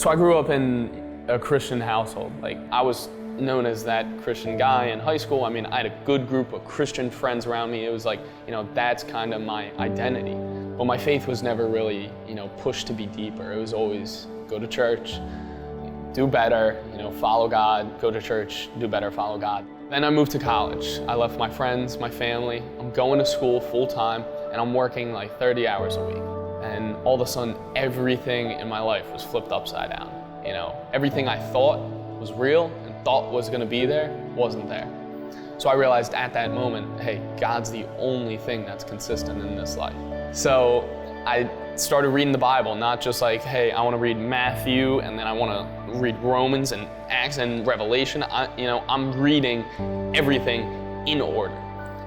So I grew up in a Christian household. Like, I was known as that Christian guy in high school. I mean, I had a good group of Christian friends around me. It was like, that's kind of my identity. But my faith was never really, pushed to be deeper. It was always go to church, do better, follow God, go to church, do better, follow God. Then I moved to college. I left my friends, my family. I'm going to school full time, and I'm working like 30 hours a week. And all of a sudden, everything in my life was flipped upside down. Everything I thought was real and thought was gonna be there, wasn't there. So I realized at that moment, hey, God's the only thing that's consistent in this life. So I started reading the Bible, not just like, hey, I wanna read Matthew, and then I wanna read Romans and Acts and Revelation. I'm reading everything in order.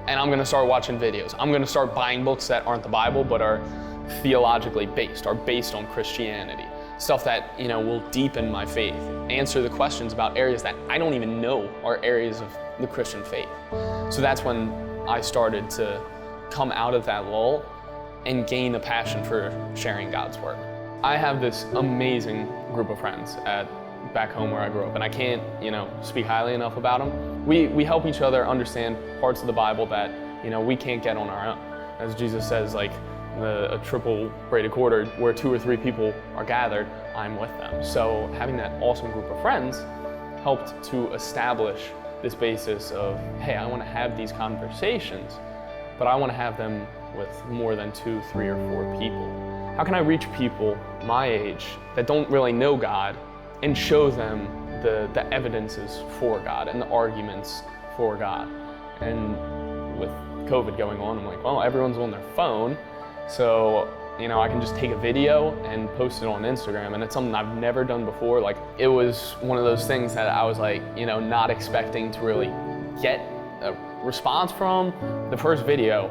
And I'm gonna start watching videos. I'm gonna start buying books that aren't the Bible, but are theologically based, are based on Christianity. Stuff that, will deepen my faith, answer the questions about areas that I don't even know are areas of the Christian faith. So that's when I started to come out of that lull and gain a passion for sharing God's word. I have this amazing group of friends back home where I grew up, and I can't, speak highly enough about them. We help each other understand parts of the Bible that, we can't get on our own. As Jesus says, like, a triple braided cord, where 2 or 3 people are gathered, I'm with them. So having that awesome group of friends helped to establish this basis of, hey, I want to have these conversations, but I want to have them with more than 2, 3, or 4 people. How can I reach people my age that don't really know God and show them the evidences for God and the arguments for God? And with COVID going on, I'm like, well, everyone's on their phone. So, I can just take a video and post it on Instagram, and it's something I've never done before. Like, it was one of those things that I was like, not expecting to really get a response from. The first video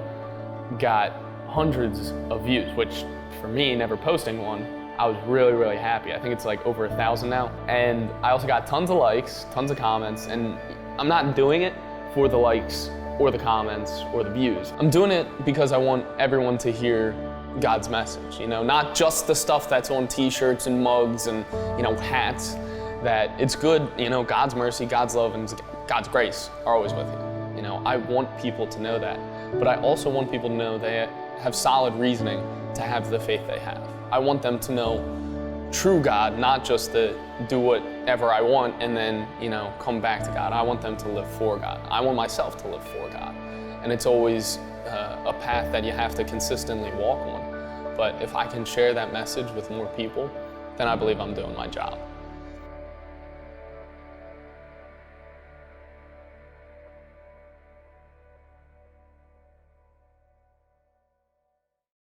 got hundreds of views, which for me, never posting one, I was really, really happy. I think it's like over 1,000 now. And I also got tons of likes, tons of comments, and I'm not doing it for the likes or the comments or the views. I'm doing it because I want everyone to hear God's message, not just the stuff that's on t-shirts and mugs and, hats, that it's good, God's mercy, God's love, and God's grace are always with you. I want people to know that, but I also want people to know they have solid reasoning to have the faith they have. I want them to know true God, not just the do whatever I want and then, come back to God. I want them to live for God. I want myself to live for God. And it's always a path that you have to consistently walk on. But if I can share that message with more people, then I believe I'm doing my job.